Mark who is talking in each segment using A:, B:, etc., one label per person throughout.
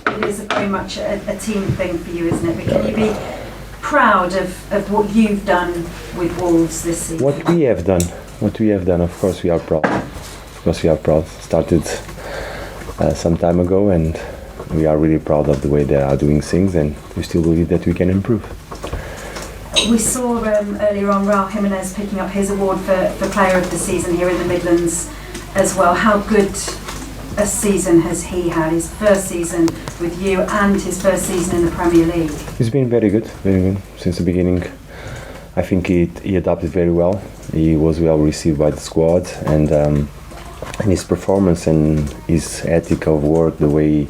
A: it is very much a team thing for you, isn't it? But can you be proud of what you've done with Wolves this season?
B: What we have done, of course we are proud. Of course we are proud. Started some time ago, and we are really proud of the way they are doing things, and we still believe that we can improve.
A: We saw earlier on Raul Jimenez picking up his award for Player of the Season here in the Midlands as well. How good a season has he had? His first season with you and his first season in the Premier League. He's
B: been very good since the beginning. I think he adapted very well. He was well received by the squad, and his performance and his ethic of work, the way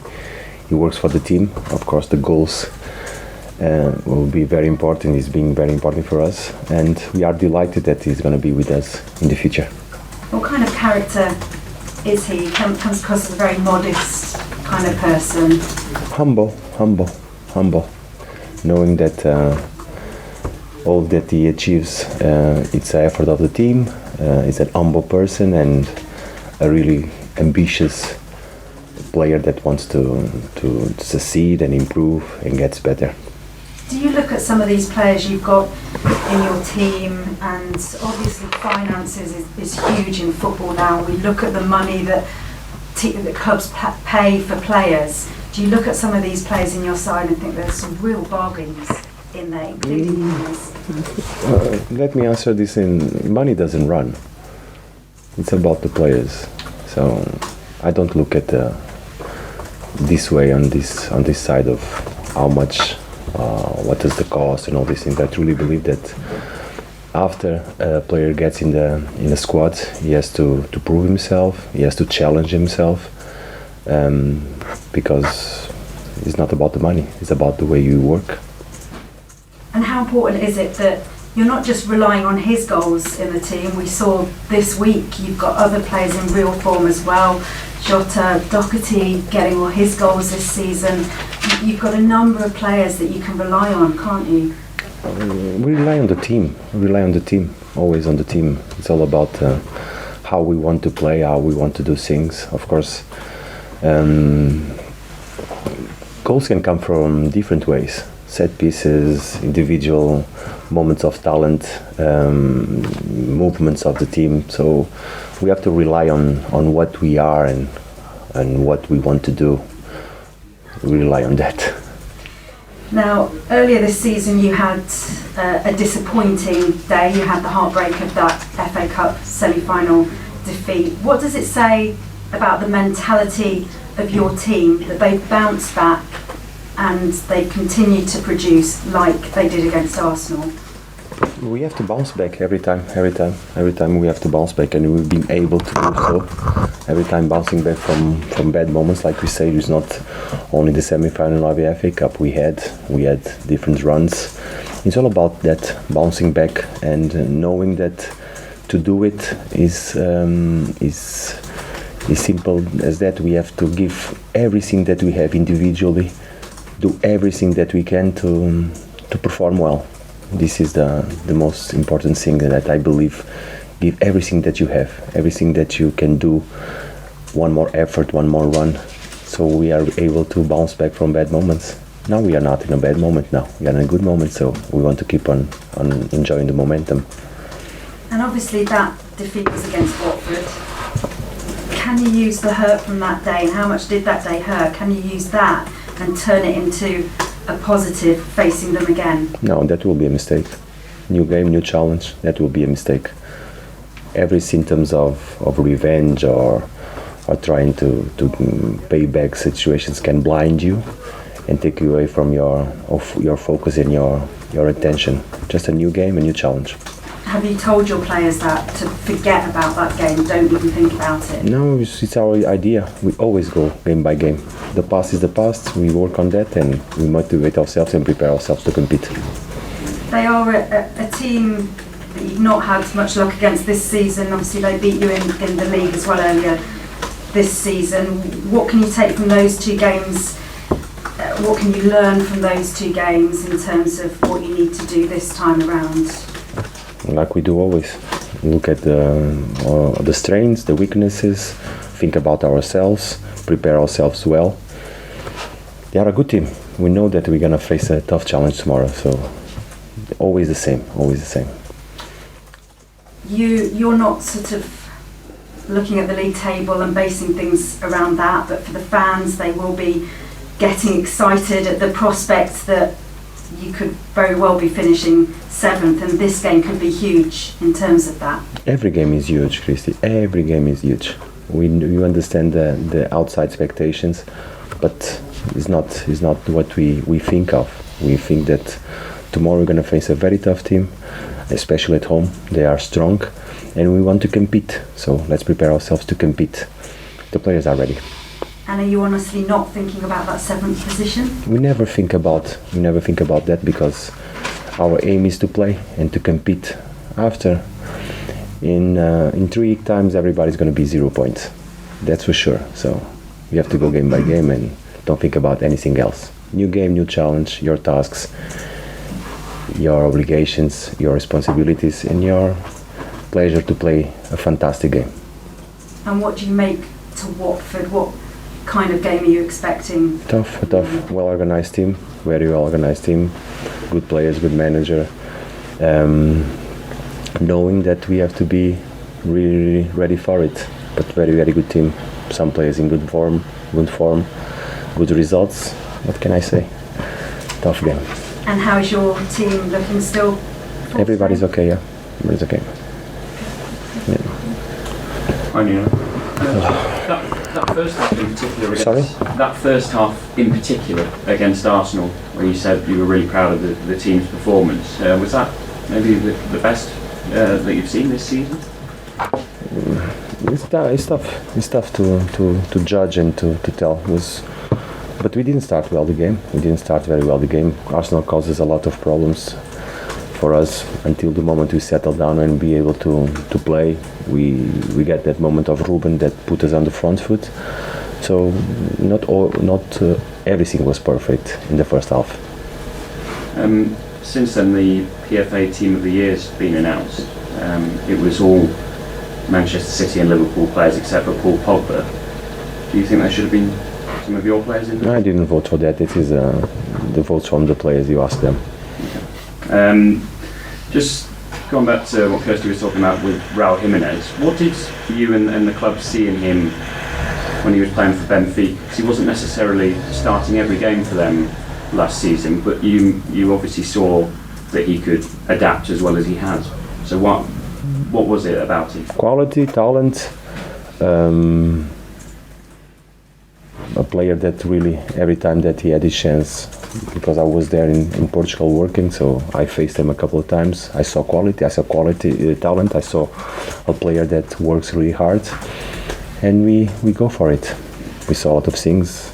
B: he works for the team. Of course, the goals will be very important. He's being very important for us, and we are delighted that he's going to be with us in the future.
A: What kind of character is he? Comes across as a very modest kind of person.
B: Humble. Knowing that all that he achieves, it's an effort of the team. He's an humble person and a really ambitious player that wants to succeed and improve and gets better.
A: Do you look at some of these players you've got in your team, and obviously finances is huge in football now. We look at the money that clubs pay for players. Do you look at some of these players in your side and think there's some real bargains in there, including yours?
B: Let me answer this in money doesn't run. It's about the players. So I don't look at this way on this side of how much, what is the cost and all these things. I truly believe that after a player gets in the squad, he has to prove himself. He has to challenge himself, because it's not about the money. It's about the way you work.
A: And how important is it that you're not just relying on his goals in the team? We saw this week you've got other players in real form as well. Jota, Doherty getting all his goals this season. You've got a number of players that you can rely on, can't you?
B: We rely on the team. Always on the team. It's all about how we want to play, how we want to do things. Of course, goals can come from different ways. Set pieces, individual moments of talent, movements of the team. So we have to rely on what we are and what we want to do. We rely on that.
A: Now, earlier this season you had a disappointing day. You had the heartbreak of that FA Cup semi-final defeat. What does it say about the mentality of your team that they've bounced back and they continue to produce like they did against Arsenal?
B: We have to bounce back every time we have to bounce back, and we've been able to do so. Every time bouncing back from bad moments, like we say, it's not only the semi-final of the FA Cup. We had different runs. It's all about that bouncing back and knowing that to do it is simple as that. We have to give everything that we have individually, do everything that we can to perform well. This is the most important thing that I believe. Give everything that you have, everything that you can do, one more effort, one more run, so we are able to bounce back from bad moments. Now we are not in a bad moment now, we are in a good moment, so we want to keep on enjoying the momentum.
A: And obviously that defeat was against Watford. Can you use the hurt from that day, and how much did that day hurt? Can you use that and turn it into a positive facing them again?
B: No, that will be a mistake. New game, new challenge, that will be a mistake. Every symptoms of revenge or trying to pay back situations can blind you and take you away from your focus and your attention. Just a new game, a new challenge.
A: Have you told your players that to forget about that game, don't even think about it?
B: No, it's our idea. We always go game by game. The past is the past, we work on that and we motivate ourselves and prepare ourselves to compete.
A: They are a team that you've not had much luck against this season. Obviously they beat you in the league as well earlier this season. What can you take from those two games? What can you learn from those two games in terms of what you need to do this time around?
B: Like we do always, look at the strengths, the weaknesses, think about ourselves, prepare ourselves well, They are a good team. We know that we're gonna face a tough challenge tomorrow, so always the same, always the same.
A: You're not sort of looking at the league table and basing things around that, but for the fans, they will be getting excited at the prospect that you could very well be finishing 7th, and this game could be huge in terms of that.
B: Every game is huge, Christy. Every game is huge. We understand the outside expectations, but it's not what we think of. We think that tomorrow we're going to face a very tough team, especially at home. They are strong, and we want to compete. So let's prepare ourselves to compete. The players are ready.
A: And are you honestly not thinking about that 7th position?
B: We never think about that, because our aim is to play and to compete. After, in 3 times, everybody's going to be 0 points. That's for sure. So you have to go game by game and don't think about anything else. New game, new challenge, your tasks, your obligations, your responsibilities, and your pleasure to play a fantastic game.
A: And what do you make to Watford? What kind of game are you expecting?
B: Tough, well-organized team, very well-organized team, good players, good manager. Knowing that we have to be really ready for it, but very, very good team. Some players in good form, good results. What can I say? Tough game.
A: And how is your team looking still?
B: Everybody's okay, yeah. Everybody's okay. Yeah.
C: Hi, Nuno. That first half in particular.
B: Sorry?
C: That first half in particular against Arsenal, where you said you were really proud of the team's performance. Was that maybe the best that you've seen this season?
B: It's tough to judge and to tell. But we didn't start well the game. We didn't start very well the game. Arsenal causes a lot of problems for us until the moment we settle down and be able to play. We get that moment of Ruben that put us on the front foot. So not everything was perfect in the first half.
C: Since then, the PFA Team of the Year has been announced. It was all Manchester City and Liverpool players except for Paul Pogba. Do you think there should have been some of your players in there?
B: I didn't vote for that. It is the votes from the players. You ask them.
C: Okay. Just going back to what Kirsty was talking about with Raul Jimenez, what did you and the club see in him when he was playing for Benfica? Because he wasn't necessarily starting every game for them last season, but you obviously saw that he could adapt as well as he has. So what was it about him?
B: Quality, talent, a player that really, every time that he had his chance, because I was there in Portugal working, so I faced him a couple of times. I saw quality, talent, I saw a player that works really hard, and we go for it. We saw a lot of things,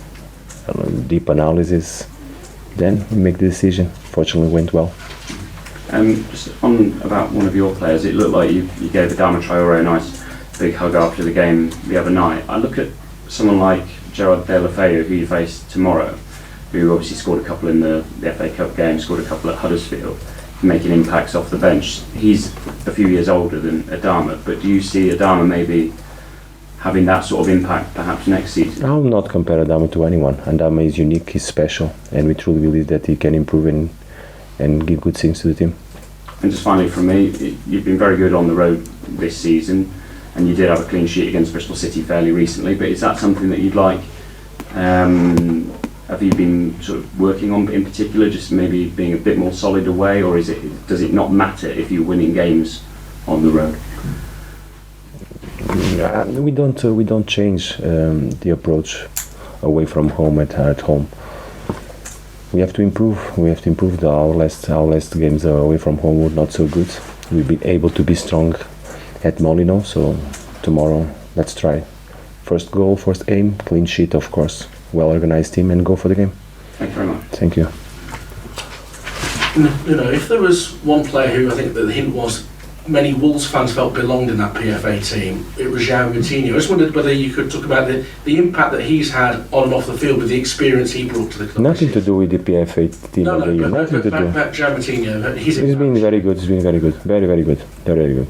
B: deep analysis, then we make the decision. Fortunately, it went well.
C: Just on about one of your players, it looked like you gave Adama Traore a nice big hug after the game the other night. I look at someone like Gerard Deulofeu, who you face tomorrow, who obviously scored a couple in the FA Cup game, scored a couple at Huddersfield, making impacts off the bench. He's a few years older than Adama, but do you see Adama maybe having that sort of impact perhaps next season?
B: I'll not compare Adama to anyone. Adama is unique, he's special, and we truly believe that he can improve and give good things to the team.
C: And just finally from me, you've been very good on the road this season, and you did have a clean sheet against Bristol City fairly recently, but is that something that you'd like? Have you been sort of working on in particular, just maybe being a bit more solid away, or does it not matter if you're winning games on the road?
B: We don't change the approach away from home at home. We have to improve. Our last games away from home were not so good. We've been able to be strong at Molino, so tomorrow let's try. First goal, first aim, clean sheet, of course. Well-organized team, and go for the game.
C: Thank you very much.
B: Thank you.
D: You know, if there was one player who I think the hint was many Wolves fans felt belonged in that PFA team, it was João Moutinho. I just wondered whether you could talk about the impact that he's had on and off the field with the experience he brought to the club.
B: Nothing to do with the PFA team. Nothing to do.
D: João Moutinho,
B: he's been very good. He's been very good. Very good. Very good.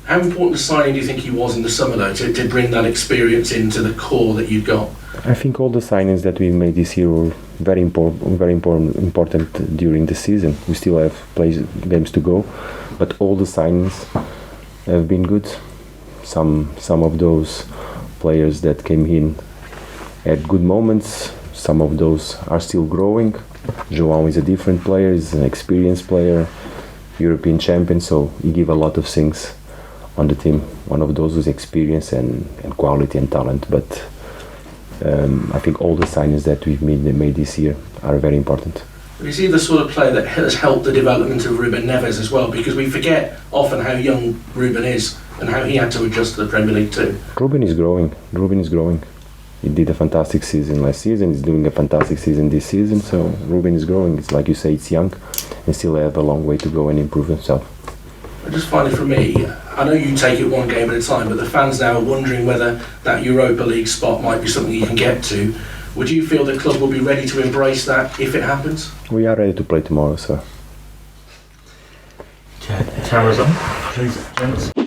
D: How important a signing do you think he was in the summer, though, to bring that experience into the core that you've got?
B: I think all the signings that we made this year were very important during the season. We still have games to go, but all the signings have been good. Some of those players that came in had good moments. Some of those are still growing. João is a different player. He's an experienced player, European champion, so he gave a lot of things on the team. One of those was experience and quality and talent, but I think all the signings that we've made this year are very important.
D: Is he the sort of player that has helped the development of Ruben Neves as well? Because we forget often how young Ruben is and how he had to adjust to the Premier League too.
B: Ruben is growing. He did a fantastic season last season. He's doing a fantastic season this season. So Ruben is growing. It's like you say, it's young and still have a long way to go and improve himself.
D: And just finally for me, I know you take it one game at a time, but the fans now are wondering whether that Europa League spot might be something you can get to. Would you feel the club will be ready to embrace that if it happens?
B: We are ready to play tomorrow, so.
E: Cameras on, please, gents.